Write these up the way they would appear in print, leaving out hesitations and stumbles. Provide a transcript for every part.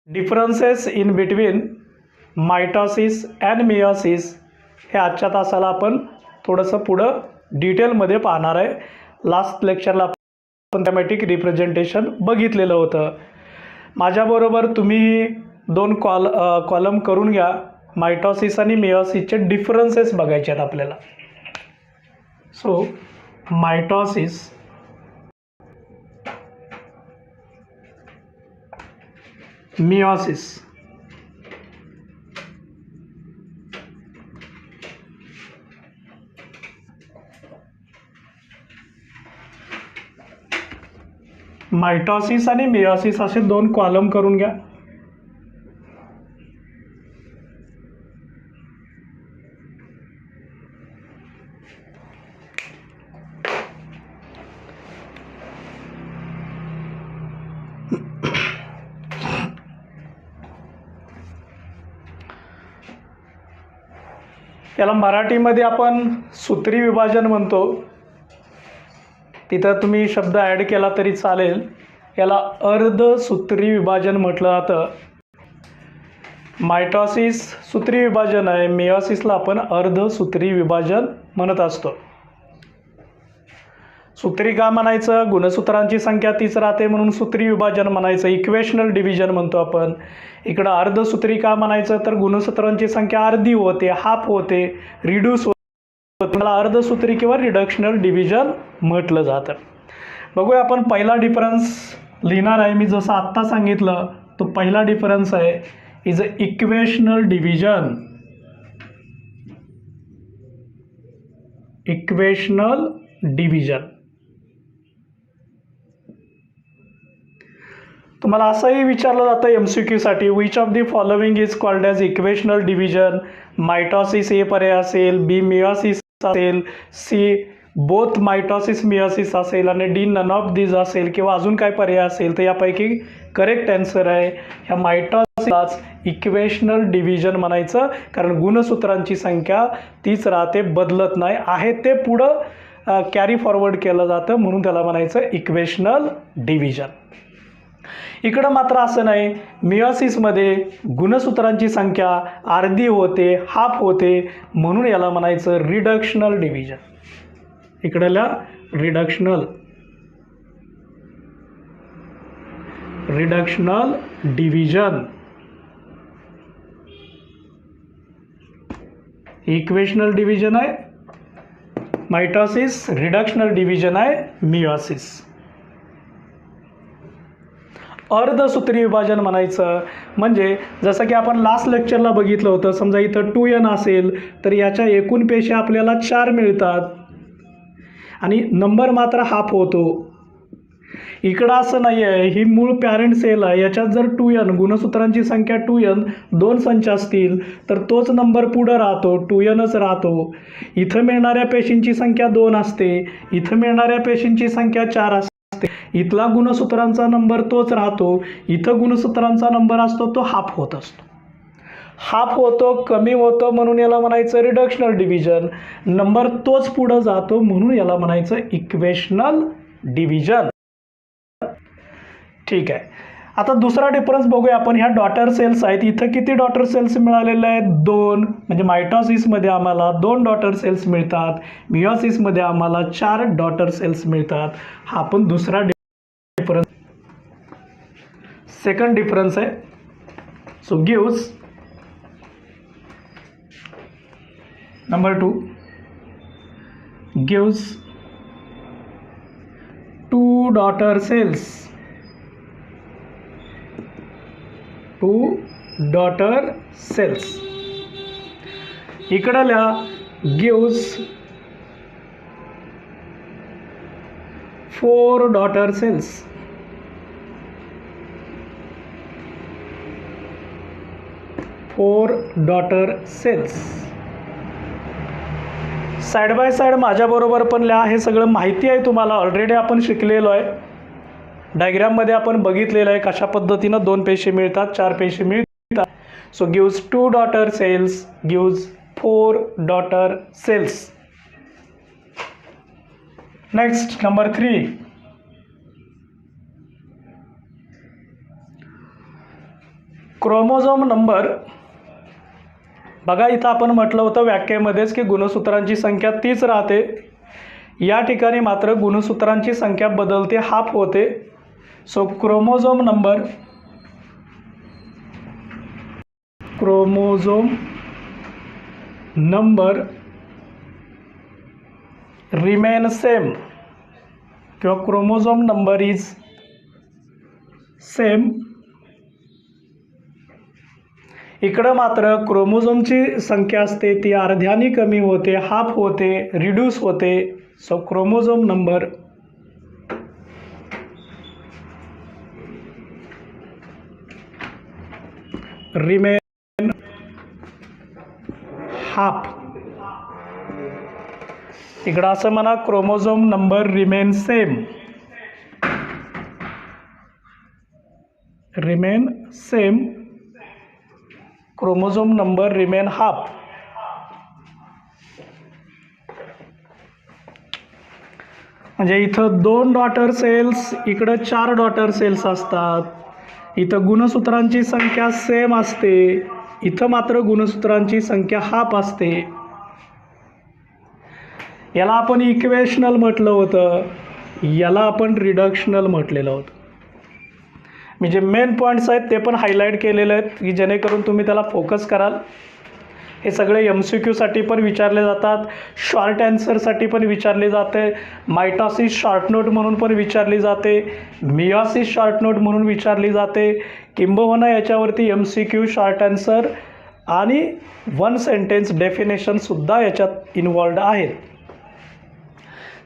Differences in between mitosis and meiosis हे आजच्या तासाला आपण थोडंसं पुढं डिटेलमध्ये पाहणार आहे. लास्ट लेक्चरला आपण थॅमॅटिक रिप्रेझेंटेशन बघितलेलं होतं. माझ्याबरोबर तुम्ही दोन कॉलम करून घ्या. मायटॉसिस आणि मियोसिसचे डिफरन्सेस बघायचे आहेत आपल्याला. So mitosis, meiosis. मायटॉसिस आणि मियोसिस असे दोन कॉलम करून घ्या. याला मराठीमध्ये आपण सूत्री विभाजन म्हणतो. तिथं तुम्ही शब्द ॲड केला तरी चालेल. याला अर्धसूत्री विभाजन म्हटलं जातं. मायटॉसिस सूत्री विभाजन आहे, मियोसिसला आपण अर्धसूत्री विभाजन म्हणत असतो. सूत्री का म्हणायचं? गुणसूत्रांची संख्या तीच राहते म्हणून सूत्री विभाजन म्हणायचं. इक्वेशनल डिव्हिजन म्हणतो आपण. इकडं अर्धसूत्री का म्हणायचं? तर गुणसूत्रांची संख्या अर्धी होते, हाफ होते, रिड्यूस होते, त्याला अर्धसूत्री किंवा रिडक्शनल डिव्हिजन म्हटलं जातं. बघूया आपण पहिला डिफरन्स लिहिणार आहे. मी जसं आत्ता सांगितलं तो पहिला डिफरन्स आहे is a equational division. Equational division. तुम्हाला असंही विचारलं जातं MCQ साठी, which of the following is called as equational division. Mitosis A पर्याय असेल, बी मियोसिस असेल, सी बोथ मायटॉसिस मियोसिस असेल आणि डी नन ऑफ दिज असेल किंवा अजून काय पर्याय असेल. तर यापैकी करेक्ट आन्सर आहे ह्या मायटॉसिसलाच इक्वेशनल डिव्हिजन म्हणायचं, कारण गुणसूत्रांची संख्या तीच राहते, बदलत नाही, आहे ते पुढं कॅरी फॉरवर्ड केलं जातं म्हणून त्याला म्हणायचं इक्वेशनल डिव्हिजन. इकडं मात्र असं नाही. मियोसिसमध्ये गुणसूत्रांची संख्या अर्धी होते, हाफ होते म्हणून याला म्हणायचं रिडक्शनल डिव्हिजन. इकडल्या रिडक्शनल डिव्हिजन. इक्वेशनल डिव्हिजन आहे मायटॉसिस, रिडक्शनल डिव्हिजन आहे मियोसिस. अर्धसूत्री विभाजन म्हणायचं म्हणजे जसं की आपण लास्ट लेक्चरला बघितलं होतं. समजा इथं 2n असेल तर याच्या एकूण पेशी आपल्याला 4 मिळतात आणि नंबर मात्र हाफ होतो. इकडं असं नाही आहे. ही मूळ पॅरेंट सेल आहे. याच्यात जर 2n गुणसूत्रांची संख्या 2n दोन संच असतील तर तोच नंबर पुढं राहतो, 2nच राहतो. इथं मिळणाऱ्या पेशींची संख्या 2 असते, इथं मिळणाऱ्या पेशींची संख्या 4 असते. इथला गुणसूत्रांचा नंबर तोच राहतो, इथं गुणसूत्रांचा नंबर असतो तो हाफ होत असतो. हाफ होतो, कमी होतो म्हणून याला म्हणायचं रिडक्शनल डिव्हिजन. नंबर तोच पुढं जातो म्हणून याला म्हणायचं इक्वेशनल डिव्हिजन. ठीक आहे. आता दुसरा डिफरन्स बघूया आपण. ह्या डॉटर सेल्स आहेत. इथं किती डॉटर सेल्स मिळालेले आहेत? 2. म्हणजे मायटॉसिसमध्ये आम्हाला 2 डॉटर सेल्स मिळतात, मियोसिसमध्ये आम्हाला 4 डॉटर सेल्स मिळतात. हा पण दुसरा डिफरन्स. सेकंड डिफरन्स आहे. So gives number 2 gives 2 daughter cells. 2 daughter cells. इकडल्या gives 4 daughter cells. 4 daughter cells. Side by side माझ्याबरोबर पण लिहा. हे सगळं माहिती आहे तुम्हाला, ऑलरेडी आपण शिकलेलो आहे. डायग्राममध्ये आपण बघितलेलं आहे कशा पद्धतीनं 2 पेशी मिळतात, 4 पेशी मिळतात. So gives 2 daughter cells, gives 4 daughter cells. Next number 3. Chromosome number, बघा इथं आपण म्हटलं होतं व्याख्येमध्येच की गुणसूत्रांची संख्या तीच राहते. या ठिकाणी मात्र गुणसूत्रांची संख्या बदलते, हाफ होते. So chromosome number remain same किंवा क्रोमोझोम नंबर इज सेम. इकडं मात्र क्रोमोझोमची संख्या असते ती अर्ध्यानी कमी होते, हाफ होते, रिड्यूस होते. So chromosome number remain half. इकडं असं म्हणा, chromosome number remain same, chromosome number remain half. म्हणजे इथं 2 डॉटर सेल्स, इकडं 4 डॉटर सेल्स असतात. इथं गुणसूत्रांची संख्या सेम असते, इथं मात्र गुणसूत्रांची संख्या हाफ असते. याला आपण इक्वेशनल म्हटलं होतं, याला आपण रिडक्शनल म्हटलेलं होतं. मी जे मेन पॉईंट्स आहेत ते पण हायलाईट केलेले आहेत की जेणेकरून तुम्ही त्याला फोकस कराल. हे सगळे MCQसाठी पण विचारले जातात, शॉर्ट ॲन्सरसाठी पण विचारले जाते, मायटॉसिस शॉर्ट नोट म्हणून पण विचारली जाते, मियोसिस शॉर्ट नोट म्हणून विचारली जाते. किंबहुना याच्यावरती MCQ शॉर्ट ॲन्सर आणि 1 सेंटेन्स डेफिनेशनसुद्धा याच्यात इन्वॉल्ड आहेत.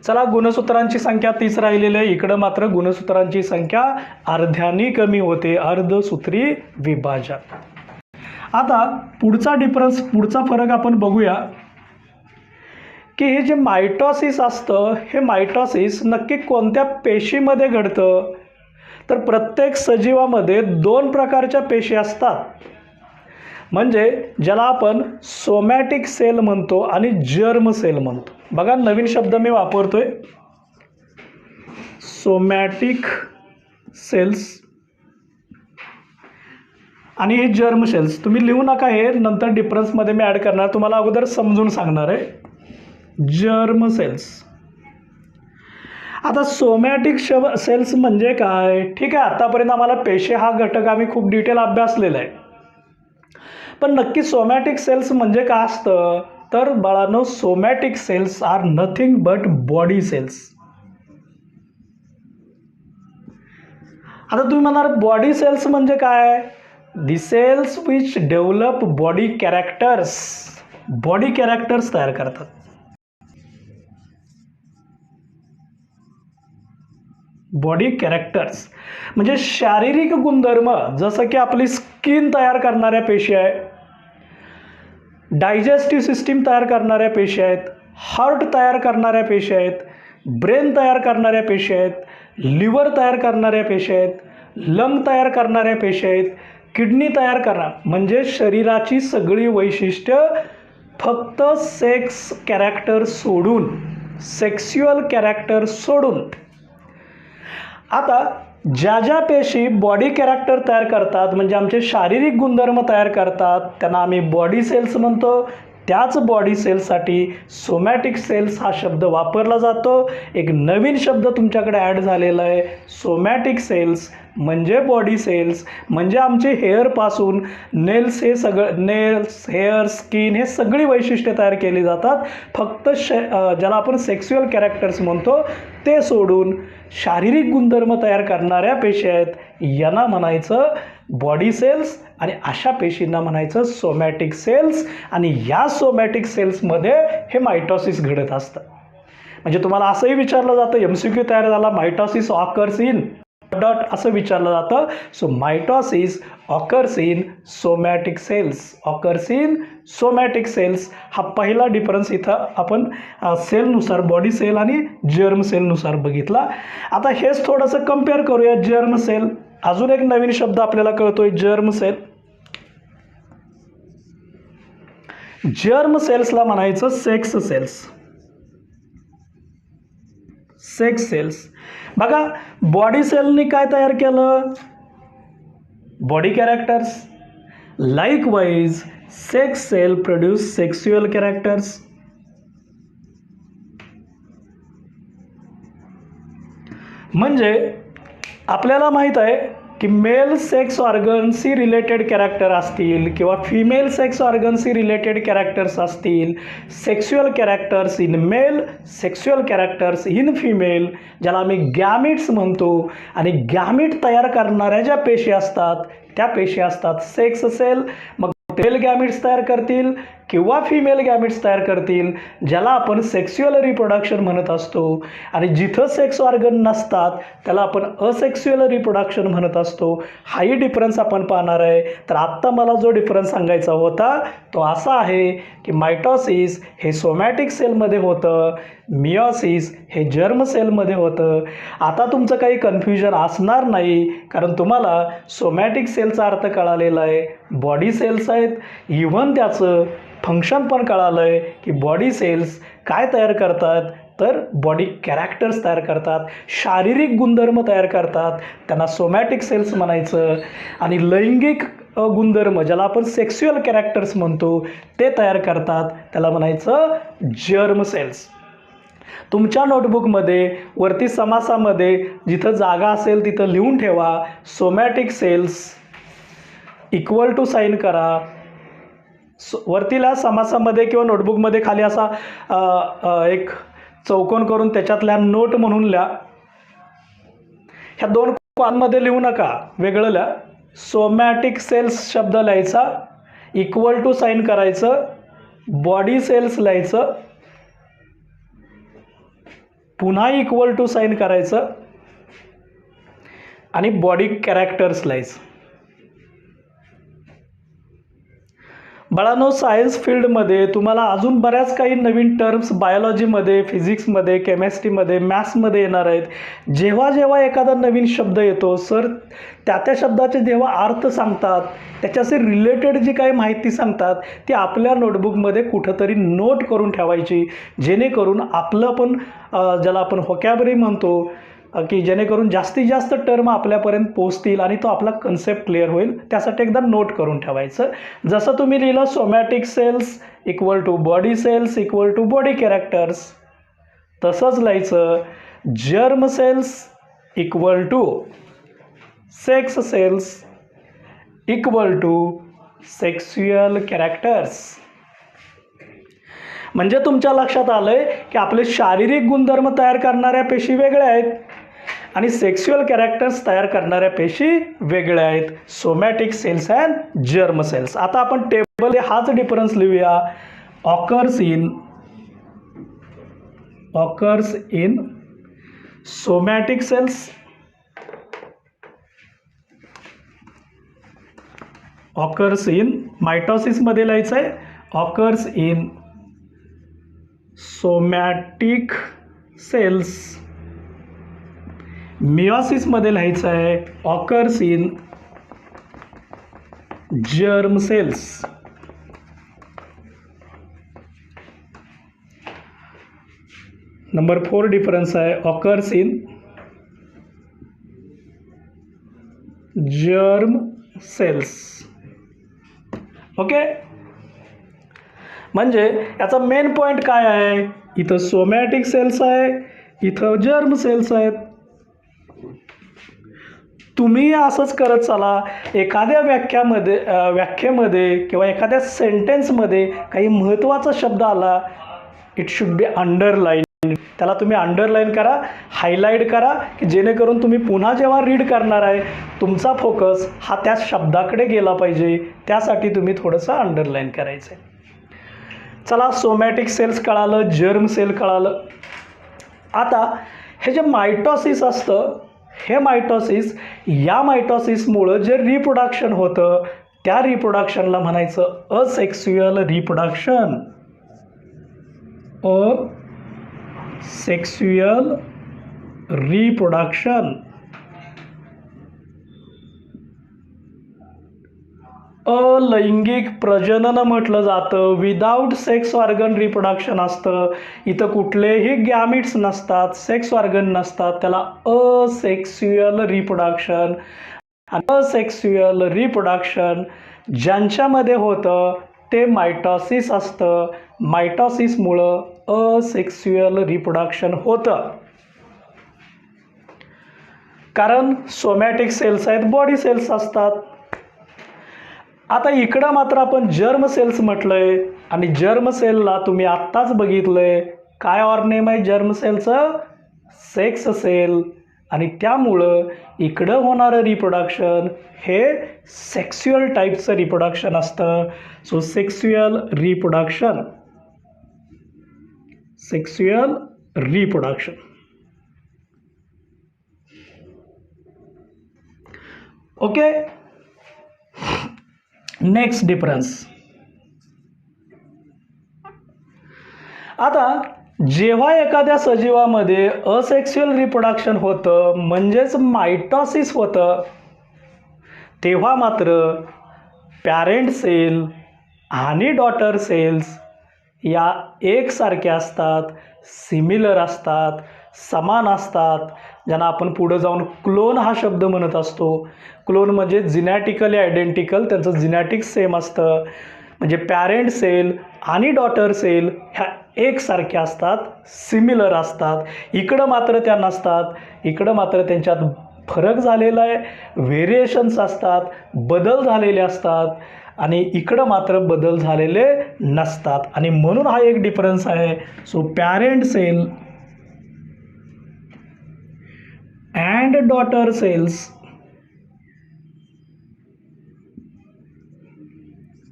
चला, गुणसूत्रांची संख्या तीच राहिलेली आहे. इकडं मात्र गुणसूत्रांची संख्या अर्ध्यानी कमी होते, अर्धसूत्री विभाजन. आता पुढचा फरक आपण बघूया की हे जे मायटॉसिस असतं, हे मायटॉसिस नक्की कोणत्या पेशीमध्ये घडतं. तर प्रत्येक सजीवामध्ये 2 प्रकारच्या पेशी असतात, म्हणजे ज्याला आपण सोमॅटिक सेल म्हणतो आणि जर्म सेल म्हणतो. बघा, नवीन शब्द मी वापरतोय, सोमॅटिक सेल्स आणि हे जर्म सेल्स. तुम्ही लिहू नका, हे नंतर डिफरन्समध्ये मी ॲड करणार, तुम्हाला अगोदर समजून सांगणार आहे. Germ cells. आता सोमॅटिक सेल्स म्हणजे काय? ठीक आहे, आतापर्यंत आम्हाला पेशी हा घटक आम्ही खूप डिटेल अभ्यासलेला आहे, पण नक्की सोमॅटिक सेल्स म्हणजे काय असतं? तर बाळांनो, somatic cells are nothing but body cells. आता तुम्ही म्हणाल बॉडी सेल्स म्हणजे काय? The cells which develop body characters तयार करतात. बॉडी कॅरेक्टर्स म्हणजे शारीरिक गुणधर्म, जसं की आपली स्किन तयार करणाऱ्या पेशी आहे, डायजेस्टिव्ह सिस्टीम तयार करणाऱ्या पेशी आहेत, हार्ट तयार करणाऱ्या पेशी आहेत, ब्रेन तयार करणाऱ्या पेशी आहेत, लिव्हर तयार करणाऱ्या पेशी आहेत, लंग तयार करणाऱ्या पेशी आहेत, किडनी तयार करणार. म्हणजे शरीराची सगळी वैशिष्ट्य फक्त सेक्स्युअल कॅरेक्टर सोडून. आता ज्या पेशी बॉडी कॅरेक्टर तयार करतात, म्हणजे आमचे शारीरिक गुणधर्म तयार करतात, त्यांना आम्ही बॉडी सेल्स म्हणतो. त्याच बॉडी सेल्ससाठी सोमॅटिक सेल्स हा शब्द वापरला जातो. एक नवीन शब्द तुमच्याकडे ॲड झालेला आहे, सोमॅटिक सेल्स म्हणजे बॉडी सेल्स, म्हणजे आमचे हेअरपासून नेल्स, हेअर, स्किन हे सगळी वैशिष्ट्ये तयार केली जातात. फक्त ज्याला आपण सेक्स्युअल कॅरेक्टर्स म्हणतो ते सोडून शारीरिक गुणधर्म तयार करणाऱ्या पेशी आहेत, यांना म्हणायचं बॉडी सेल्स, आणि अशा पेशींना म्हणायचं सोमॅटिक सेल्स. आणि या सोमॅटिक सेल्समध्ये हे मायटॉसिस घडत असतं. म्हणजे तुम्हाला असंही विचारलं जातं, MCQ तयार झाला, मायटॉसिस ऑकर्स इन असं विचारलं जातं. So mitosis occurs in somatic cells. हा पहिला डिफरन्स इथं आपण सेलनुसार, बॉडी सेल आणि जर्म सेलनुसार बघितला. आता हेच थोडंसं कम्पेअर करूया. जर्म सेल, अजून एक नवीन शब्द आपल्याला कळतोय, जर्म सेल. जर्म सेल्सला म्हणायचं सेक्स सेल्स. बघा, बॉडी सेलनी काय तयार केलं? Body characters. Likewise, sex cell produce sexual characters. म्हणजे आपल्याला माहीत आहे की मेल सेक्स ऑर्गनशी रिलेटेड कॅरेक्टर असतील किंवा फिमेल सेक्स ऑर्गनशी रिलेटेड कॅरेक्टर्स असतील, sexual characters in male, sexual characters in female, ज्याला आम्ही गॅमिट्स म्हणतो. आणि गॅमिट तयार करणाऱ्या ज्या पेशी असतात त्या पेशी असतात सेक्स सेल. मग मेल गॅमिट्स तयार करतील किंवा फिमेल गॅमिट्स तयार करतील, ज्याला आपण सेक्शुअल रिप्रोडक्शन म्हणत असतो. आणि जिथं सेक्स ऑर्गन नसतात त्याला आपण असेक्शुअल रिप्रोडक्शन म्हणत असतो. हाही डिफरन्स आपण पाहणार आहे. तर आत्ता मला जो डिफरन्स सांगायचा होता तो असा आहे की मायटॉसिस हे सोमॅटिक सेलमध्ये होतं, मिओसिस हे जर्म सेलमध्ये होतं. आता तुमचं काही कन्फ्युजन असणार नाही, कारण तुम्हाला सोमॅटिक सेलचा अर्थ कळालेला आहे, बॉडी सेल्स आहेत. इव्हन त्याचं फंक्शन पण कळालं आहे की बॉडी सेल्स काय तयार करतात, तर बॉडी कॅरेक्टर्स तयार करतात, शारीरिक गुणधर्म तयार करतात, त्यांना सोमॅटिक सेल्स म्हणायचं. आणि लैंगिक गुणधर्म ज्याला आपण सेक्शुअल कॅरेक्टर्स म्हणतो ते तयार करतात, त्याला म्हणायचं जर्म सेल्स. तुमच्या नोटबुकमध्ये वरती समासामध्ये जिथं जागा असेल तिथं लिहून ठेवा, somatic cells equal to sign करा. वरतीला समासामध्ये किंवा नोटबुकमध्ये खाली असा एक चौकोन करून त्याच्यातल्या नोट म्हणून लिहा. ह्या दोन कॉलमध्ये लिहू नका, वेगळं लिहा. सोमॅटिक सेल्स शब्द लिहायचा, इक्वल टू साईन करायचं, बॉडी सेल्स लिहायचं, पुन्हा इक्वल टू साईन करायचं आणि बॉडी कॅरेक्टर्स लिहायचं. बाळांनो, सायन्स फील्डमध्ये तुम्हाला अजून बऱ्याच काही नवीन टर्म्स बायोलॉजीमध्ये, फिजिक्समध्ये, केमिस्ट्रीमध्ये, मॅथ्समध्ये येणार आहेत. जेव्हा जेव्हा एखादा नवीन शब्द येतो सर, त्या शब्दाचे जेव्हा अर्थ सांगतात, त्याच्याशी रिलेटेड जी काही माहिती सांगतात ती आपल्या नोटबुकमध्ये कुठंतरी नोट करून ठेवायची, जेणेकरून आपलं पण ज्याला आपण व्होकॅबरी म्हणतो की जेणेकरून जास्तीत जास्त टर्म आपल्यापर्यंत पोहोचतील आणि तो आपला कन्सेप्ट क्लिअर होईल. त्यासाठी एकदा नोट करून ठेवायचं. जसं तुम्ही लिहिलं somatic cells equal to body cells equal to body characters, तसंच लिहायचं germ cells equal to sex cells equal to sexual characters. म्हणजे तुमच्या लक्षात आलं आहे की आपले शारीरिक गुणधर्म तयार करणाऱ्या पेशी वेगळ्या आहेत आणि सेक्शुअल कॅरेक्टर्स तयार करणाऱ्या पेशी वेगळ्या आहेत, somatic cells and germ cells. आता आपण टेबल हाच डिफरन्स लिहूया. Occurs in somatic cells, occurs in मायटॉसिसमध्ये लिहायचं आहे, ऑकर्स इन सोमॅटिक सेल्स. मिओसिसमध्ये लिहायचं आहे occurs in germ cells. Number 4 difference आहे occurs in germ cells. Okay, म्हणजे याचा मेन पॉईंट काय आहे, इथं सोमॅटिक सेल्स आहे, इथं जर्म सेल्स आहेत. तुम्ही असंच करत चला. एखाद्या व्याख्येमध्ये किंवा एखाद्या सेंटेन्समध्ये काही महत्त्वाचा शब्द आला, इट शुड बी अंडरलाईन. त्याला तुम्ही अंडरलाईन करा, हायलाईट करा, की जेणेकरून तुम्ही पुन्हा जेव्हा रीड करणार आहे तुमचा फोकस हा त्या शब्दाकडे गेला पाहिजे. त्यासाठी तुम्ही थोडंसं अंडरलाईन करायचं आहे. चला, सोमॅटिक सेल्स कळालं, जर्म सेल कळालं. आता हे जे मायटॉसिस असतं, हे मायटॉसिस, या मायटॉसिसमुळं जे रिप्रोडक्शन होतं त्या रिप्रोडक्शनला म्हणायचं असेक्शुअल रिप्रोडक्शन. Asexual reproduction. अलैंगिक प्रजनन म्हटलं जातं. विदाऊट सेक्स ऑर्गन रिप्रोडक्शन असतं. इथं कुठलेही गॅमिट्स नसतात, सेक्स ऑर्गन नसतात, त्याला असेक्शुअल रिप्रोडक्शन. असेक्स्युअल रिप्रोडक्शन ज्यांच्यामध्ये होतं ते मायटॉसिस असतं. मायटॉसिसमुळं असेक्स्युअल रिप्रोडक्शन होतं. कारण सोमॅटिक सेल्स आहेत, बॉडी सेल्स असतात. आता इकडं मात्र आपण जर्म सेल्स म्हटलंय आणि जर्म सेलला तुम्ही आत्ताच बघितलंय काय ऑर्गनेम आहे जर्म सेलचं? Sex sale. आणि त्यामुळं इकडं होणारं रिप्रोडक्शन हे सेक्स्युअल टाईपचं रिप्रोडक्शन असतं. So sexual reproduction, sexual reproduction. Okay. Next difference. आता जेव्हा एखाद्या सजीवामध्ये असेक्स्युअल रिप्रोडक्शन होतं म्हणजेच मायटॉसिस होतं तेव्हा मात्र पॅरेंट सेल आणि डॉटर सेल्स या एकसारख्या असतात, सिमिलर असतात, समान असतात. ज्यांना आपण पुढं जाऊन क्लोन हा शब्द म्हणत असतो. क्लोन म्हणजे जिनॅटिकली आयडेंटिकल, त्यांचं जिनॅटिक सेम असतं. म्हणजे पॅरेंट सेल आणि डॉटर सेल ह्या एकसारख्या असतात, सिमिलर असतात. इकडं मात्र त्या नसतात. इकडं मात्र त्यांच्यात फरक झालेला आहे, व्हेरिएशन्स असतात, बदल झालेले असतात. आणि इकडं मात्र बदल झालेले नसतात. आणि म्हणून हा एक डिफरन्स आहे. So parent cell and daughter cells,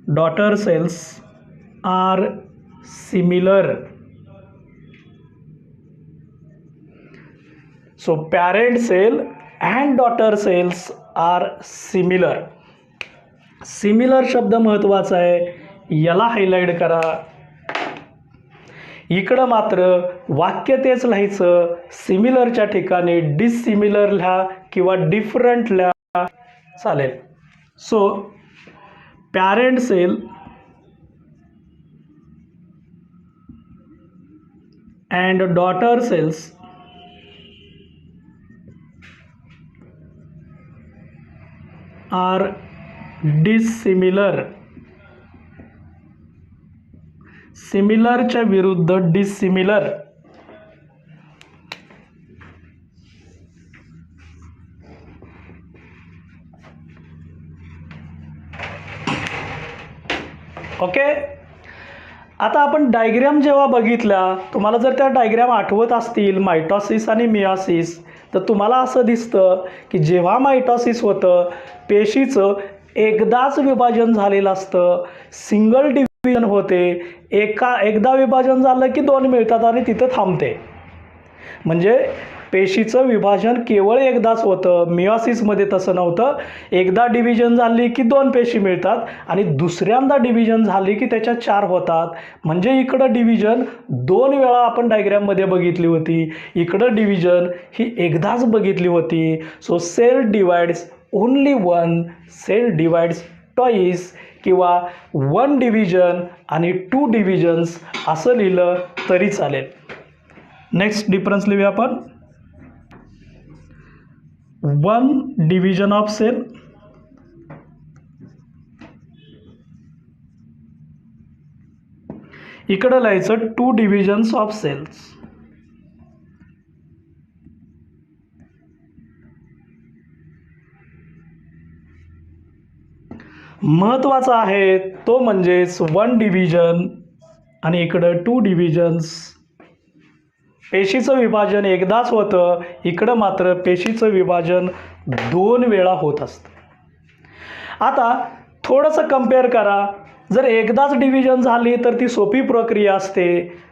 daughter cells are similar. So parent cell and daughter cells are similar. Similar शब्द महत्त्वाचा आहे, याला हायलाइट करा. इकडं मात्र वाक्य तेच लिहायचं, सिमिलरच्या ठिकाणी डिसिमिलर लिहा किंवा डिफरंट लिहा चालेल. So parent cell and daughter cells are dissimilar. सिमिलरच्या विरुद्ध डिसिमिलर. ओके. आता आपण डायग्रॅम जेव्हा बघितल्या, तुम्हाला जर त्या डायग्रॅम आठवत असतील मायटॉसिस आणि मियोसिस, तर तुम्हाला असं दिसतं की जेव्हा मायटॉसिस होतं पेशीचं एकदाच विभाजन झालेलं असतं, सिंगल डिव्हिजन होते. एकदा विभाजन झालं की 2 मिळतात आणि तिथं थांबते. म्हणजे पेशीचं विभाजन केवळ एकदाच होतं. मियोसिसमध्ये तसं नव्हतं. एकदा डिव्हिजन झाली की 2 पेशी मिळतात आणि दुसऱ्यांदा डिव्हिजन झाली की त्याच्या 4 होतात. म्हणजे इकडं डिव्हिजन 2 वेळा आपण डायग्रॅममध्ये बघितली होती, इकडं डिव्हिजन ही एकदाच बघितली होती. So cell divides only 1, cell divides twice, किंवा 1 डिव्हिजन आणि 2 डिव्हिजन्स असं लिहिलं तरी चालेल. नेक्स्ट डिफरन्स लिहूया आपण. 1 डिव्हिजन ऑफ सेल, इकडं लिहायचं 2 डिव्हिजन्स ऑफ सेल्स. महत्त्वाचा आहे तो म्हणजेच 1 डिव्हिजन आणि इकडं 2 डिव्हिजन्स. पेशीचं विभाजन एकदाच होतं, इकडं मात्र पेशीचं विभाजन 2 वेळा होत असतं. आता थोडंसं कंपेअर करा. जर एकदाच डिव्हिजन झाली तर ती सोपी प्रक्रिया असते,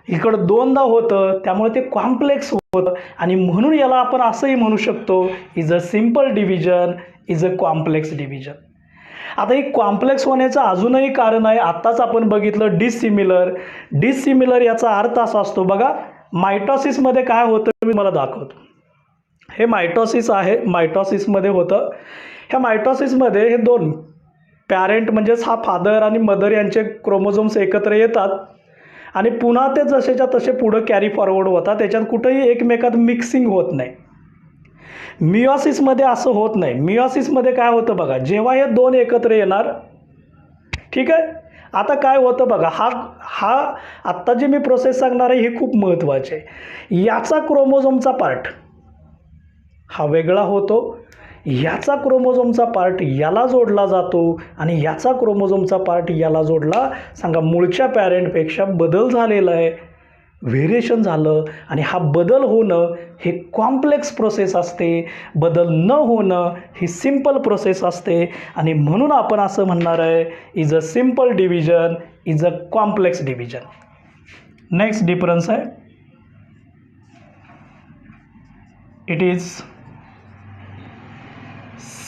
इकडं 2दा होतं त्यामुळे ते कॉम्प्लेक्स होतं. आणि म्हणून याला आपण असंही म्हणू शकतो, is a simple division, is a complex division. आता ही कॉम्प्लेक्स होण्याचं अजूनही कारण आहे. आत्ताच आपण बघितलं डिसिमिलर. डिसिमिलर याचा अर्थ असा असतो बघा, मायटॉसिसमध्ये काय होतं मी मला दाखवतो. हे मायटॉसिस आहे, मायटॉसिसमध्ये होतं. ह्या मायटॉसिसमध्ये हे 2 पॅरेंट म्हणजेच हा फादर आणि मदर यांचे क्रोमोझोम्स एकत्र येतात आणि पुन्हा ते जसेच्या तसे पुढं कॅरी फॉरवर्ड होतात. त्याच्यात कुठंही एकमेकात मिक्सिंग होत नाही. मिओसिसमध्ये असं होत नाही. मिओसिसमध्ये काय होतं बघा, जेव्हा हे दोन एकत्र येणार, ठीक आहे, आता काय होतं बघा, हा आत्ता जे मी प्रोसेस सांगणार आहे हे खूप महत्त्वाचे आहे. याचा क्रोमोझोमचा पार्ट हा वेगळा होतो, याचा क्रोमोझोमचा पार्ट याला जोडला जातो आणि याचा क्रोमोझोमचा पार्ट याला जोडला. सांगा, मूळच्या पॅरेंटपेक्षा बदल झालेला आहे, व्हेरिएशन झालं, आणि हा बदल होणं हे कॉम्प्लेक्स प्रोसेस असते, बदल न होणं ही सिंपल प्रोसेस असते. आणि म्हणून आपण असं म्हणणार आहे, is a simple division is a complex division. Next difference आहे, it is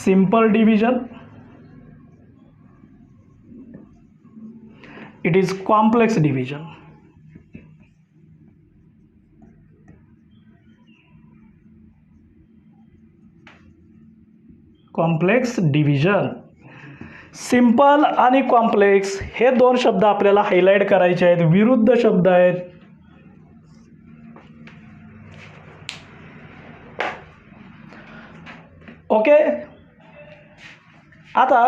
simple division, it is complex division. Complex division. Simple आणि कॉम्प्लेक्स हे दोन शब्द आपल्याला हायलाइट करायचे आहेत, विरुद्ध शब्द आहेत. ओके, आता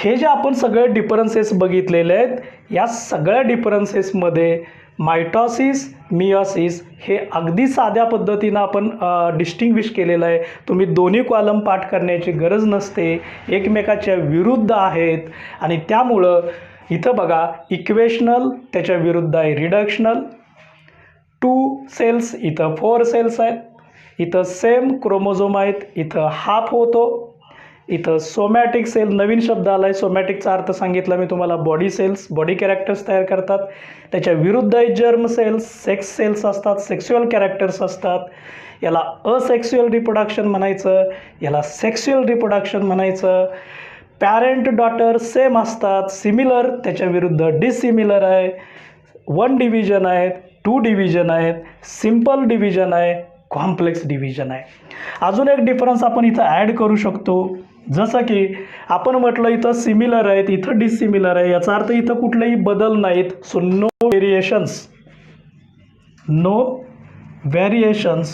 हे जे आपण सगळे डिफरन्सेस बघितलेले आहेत, या सगळ्या डिफरन्सेसमध्ये मायटॉसिस, मिओसिस हे अगदी साध्या पद्धतीनं आपण डिस्टिंग्विश केलेलं आहे. तुम्ही दोन्ही कॉलम पाठ करण्याची गरज नसते, एकमेकाच्या विरुद्ध आहेत. आणि त्यामुळं इथं बघा, इक्वेशनल त्याच्या विरुद्ध आहे रिडक्शनल. 2 सेल्स इथं 4 सेल्स आहेत, इथं सेम क्रोमोझोम आहेत, इथं हाफ होतो. इथं सोमॅटिक सेल नवीन शब्द आला आहे, सोमॅटिकचा अर्थ सांगितला मी तुम्हाला, बॉडी सेल्स, बॉडी कॅरेक्टर्स तयार करतात. त्याच्या विरुद्ध आहे जर्म सेल्स, सेक्स सेल्स असतात, सेक्शुअल कॅरेक्टर्स असतात. याला असेक्शुअल रिप्रोडक्शन म्हणायचं, याला सेक्शुअल रिप्रोडक्शन म्हणायचं. पॅरेंट डॉटर सेम असतात, सिमिलर त्याच्या विरुद्ध डिसिमिलर आहे. 1 डिव्हिजन आहेत, 2 डिव्हिजन आहेत, सिंपल डिव्हिजन आहे, कॉम्प्लेक्स डिव्हिजन आहे. अजून एक डिफरन्स आपण इथं ॲड करू शकतो, जसं की आपण म्हटलं इथं सिमिलर आहेत, इथं डिसिमिलर आहे, याचा अर्थ इथं कुठलेही बदल नाहीत. So no variations, no variations.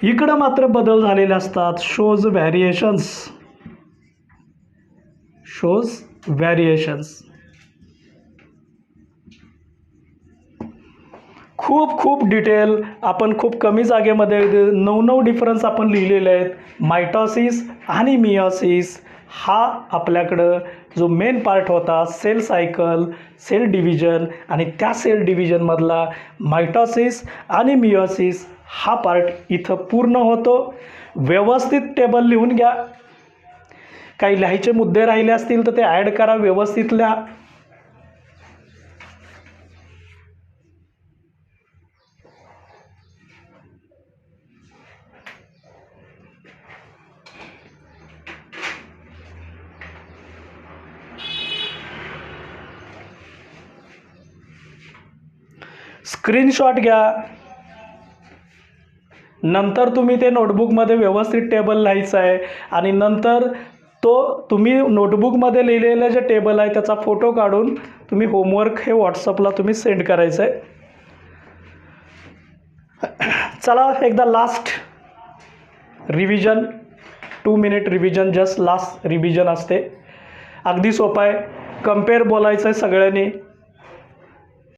इकडं मात्र बदल झालेले असतात, शोज व्हेरिएशन्स, शोज व्हेरिएशन्स. खूप डिटेल आपण खूप कमी जागेमध्ये 9 डिफरन्स आपण लिहिलेले आहेत. मायटॉसिस आणि मिओसिस हा आपल्याकडं जो मेन पार्ट होता, सेल सायकल, सेल डिव्हिजन, आणि त्या सेल डिव्हिजनमधला मायटॉसिस आणि मिओसिस हा पार्ट इथं पूर्ण होतो. व्यवस्थित टेबल लिहून घ्या, काही लिहायचे मुद्दे राहिले असतील तर ते ॲड करा, व्यवस्थित लिहा. स्क्रीनशॉट घ्या, नंतर तुम्ही ते नोटबुकमध्ये व्यवस्थित टेबल लिहायचं आहे. आणि नंतर तो तुम्ही नोटबुकमध्ये लिहिलेलं जे टेबल आहे त्याचा फोटो काढून तुम्ही होमवर्क हे व्हॉट्सअपला तुम्ही सेंड करायचं आहे. चला एकदा last revision, 2 minute revision, just last revision असते. अगदी सोपं आहे. कंपेअर बोलायचं आहे सगळ्यांनी.